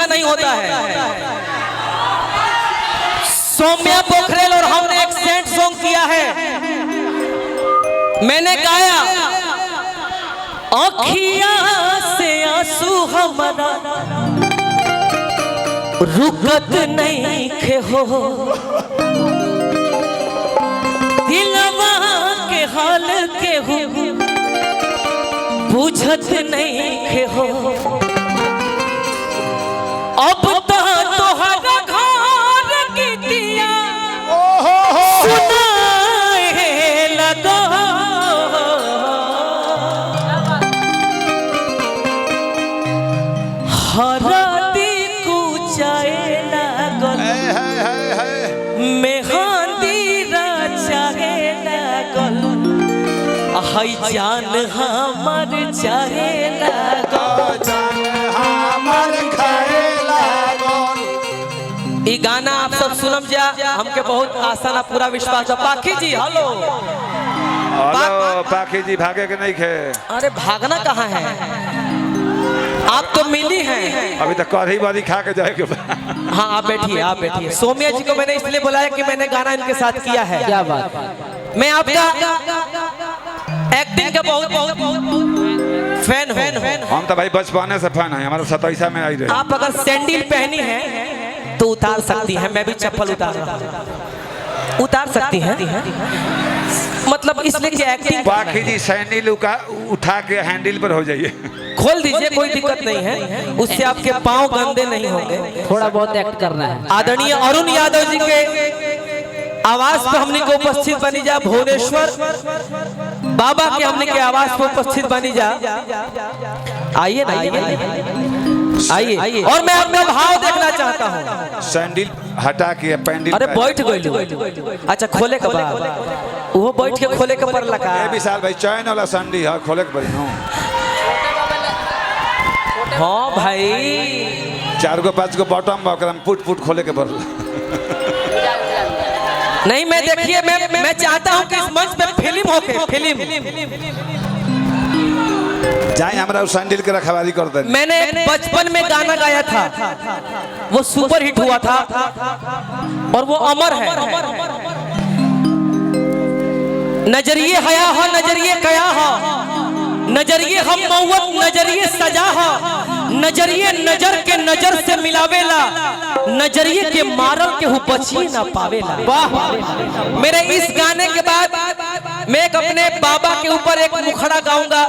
का नहीं होता है। सौम्या पोखरेल और हमने एक सेंट सॉन्ग किया है। मैंने गाया आँखिया से आंसू हमारा रुकत नहीं खे हो, दिलवा के हाल के हो बुझत नहीं खे हो। अब तो तोहरा घर की दिया सुनाए लगो, हरदी कुचाए लगल मेहंदी रचाए लगल, हाय जान हमर चाहे लगल, ये गाना आप सब सुनम जा, हमके बहुत आशा ना पूरा विश्वास है। पाखी जी हेलो। हेलो पाखी जी, भागे के नहीं खे? अरे भागना कहाँ है, आप तो मिली हैं। अभी तक कढ़ी बड़ी खा के जाएंगे। हाँ आप बैठिए, आप बैठिए। सौम्या जी को मैंने इसलिए बुलाया कि मैंने गाना इनके साथ किया है। क्या बात, मैं आपका एक्टिंग का बहुत फैन हूँ। हम तो भाई बचपने से फैन है, हमारा 27 में आई रहे। आप अगर सैंडल पहनी है तो उतार सकती हैं, मैं भी चप्पल उतार सकती हैं, मतलब इसलिए कि एक्टिंग। पाखी जी सैंडल उठा के हैंडल पर हो जाइए, खोल दीजिए, कोई दिक्कत नहीं है, उससे आपके पांव गंदे नहीं होंगे। थोड़ा बहुत एक्ट करना है। आदरणीय अरुण यादव जी के आवाज पर हमने को उपस्थित बनी जा, भुवनेश्वर बाबा के हमने के आवाज पर उपस्थित बनी जा। आइए ना, आइए। और मैं अपना भाव देखना चाहता हूँ। सैंडल हटा के पैंडल। अरे बैठ गई, अच्छा खोले के बाद वो बैठ के खोले के पर लगा। विशाल भाई चैन वाला सैंडल है, खोले के पड़ी। हाँ भाई, 4 गो 5 गो बॉटम फुट खोले के पड़। नहीं मैं देखिए, मैं चाहता हूँ कि इस मंच पे फिल्म हो के फिल्म जाए, हमारा उस सैंडल के रखवाली कर दे। मैंने बचपन में गाना गाया था, वो सुपर हिट हुआ था और वो अमर है। नजरिए हया हो, नजरिए कया हो, नजरिए हम मौत, नजरिए सजा हो, नजरिए नजर के नजर से मिलावेला, नजरिए के मारल के हु बचिए ना पावेला। वाह, मेरे इस गाने के बाद मैं एक अपने बाबा के ऊपर एक मुखड़ा गाऊंगा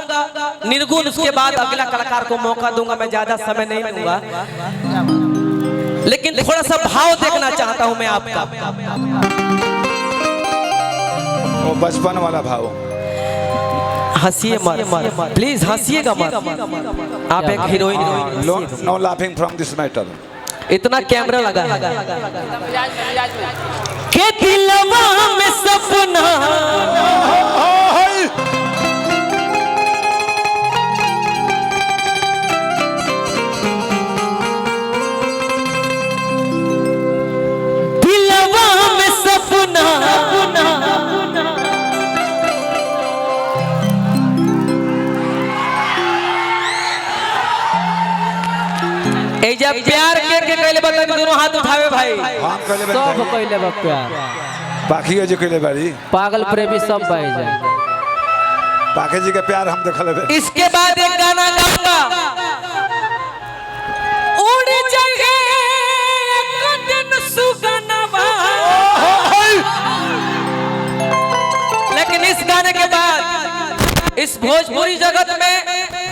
निर्गुण, उसके बाद अगला कलाकार को मौका दूंगा। मैं ज्यादा समय नहीं लूंगा, लेकिन थोड़ा सा भाव देखना चाहता हूं मैं आपका। वो बचपन वाला भाव। हंसिए मत प्लीज, हंसिएगा मत, आप एक heroine. No laughing from this matter. इतना कैमरा लगा है के दिलवा में सपना जब प्यार के कहले बता, दोनों हाथ उठावे भाई। हम कहले सब कहले बा प्यार, पाखी जी कहले बारी, पागल प्रेमी सब बह जाए। पाखी जी का प्यार हम देखले बे। इसके बाद एक गाना गाऊंगा, उड़ जाए एक दिन सुगनवा। लेकिन इस गाने के बाद इस भोजपुरी जगत में,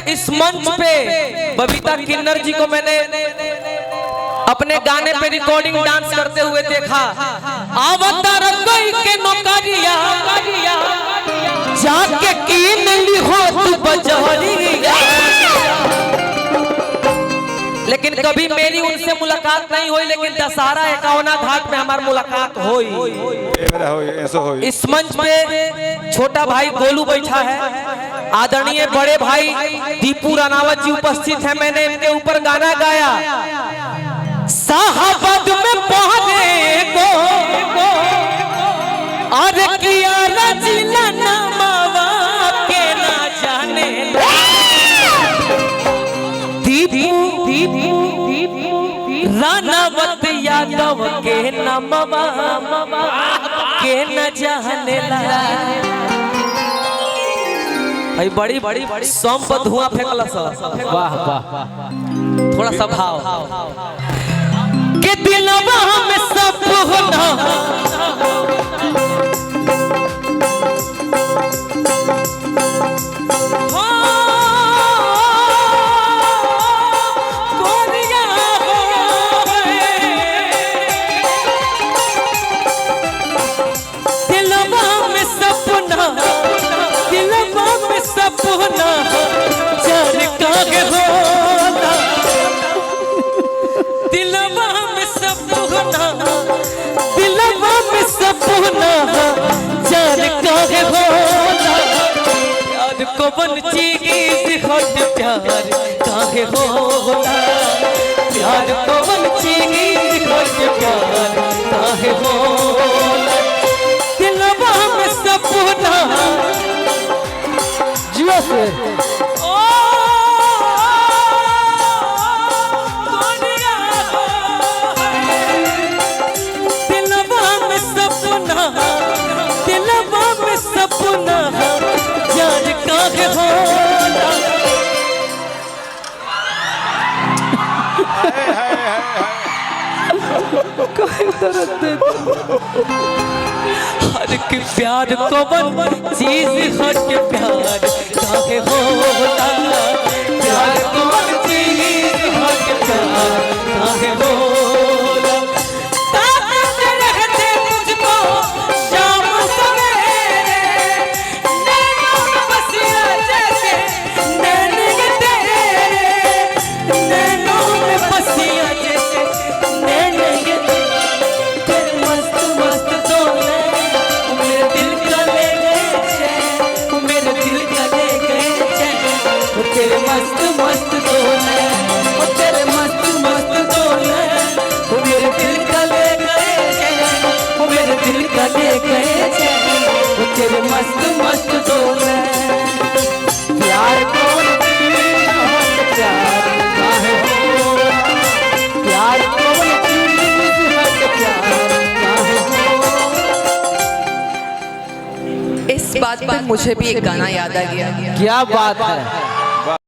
इस मंच पे बबीता किन्नर जी को मैंने अपने गाने पे रिकॉर्डिंग डांस करते हुए देखा। अवतार कोई के नौकरिया जाके कीन ली हो तू बजरिया। लेकिन कभी मेरी उनसे मुलाकात नहीं हुई, लेकिन दशहरा 51 घाट में हमारी मुलाकात हुई। इस मंच पे छोटा भाई गोलू बैठा है, आदरणीय बड़े भाई दीपू रानावत जी उपस्थित हैं। मैंने इनके ऊपर गाना गाया, साहबद में पहने को और किया रजिला नामावा के ना जाने दीपू रानावत यादव के नमवा के न जानेला भाई बड़ी बड़ी सोम पर धुआं फेंकला सा वाह वाह थोड़ा सा भाव के दिलवा में सब होना सपना जान काहे होला दिलवा में सपना जान काहे होला यार कौन चीज हट प्यार काहे होला प्यार कौन चीज हट प्यार काहे होला दिलवा में सपना से दिलवा में सपना जान काहे होला हर के प्यार कौन चीज हट के प्यार काहे होला प्यार कौन चीज हट के प्यार काहे होला ताकत रहते मुझको शाम सवेरे नैनों में बसिया जैसे नैने तेरे नैनों में बसिया जैसे नैने तेरे मस्त मस्त सोने मेरे दिल का ले गए चैन मेरे दिल का ले गए चैन तेरे मस्त मस्त सोने तेरे मस्त मस्त सोने मेरे दिल का ले गए चैन मेरे दिल का ले गए चैन तेरे मस्त मस्त सोने प्यार कौन प्यार काहे होला प्यार कौन चीज है प्यार काहे होला इस बात पर मुझे भी एक गाना याद आ गया। क्या बात है।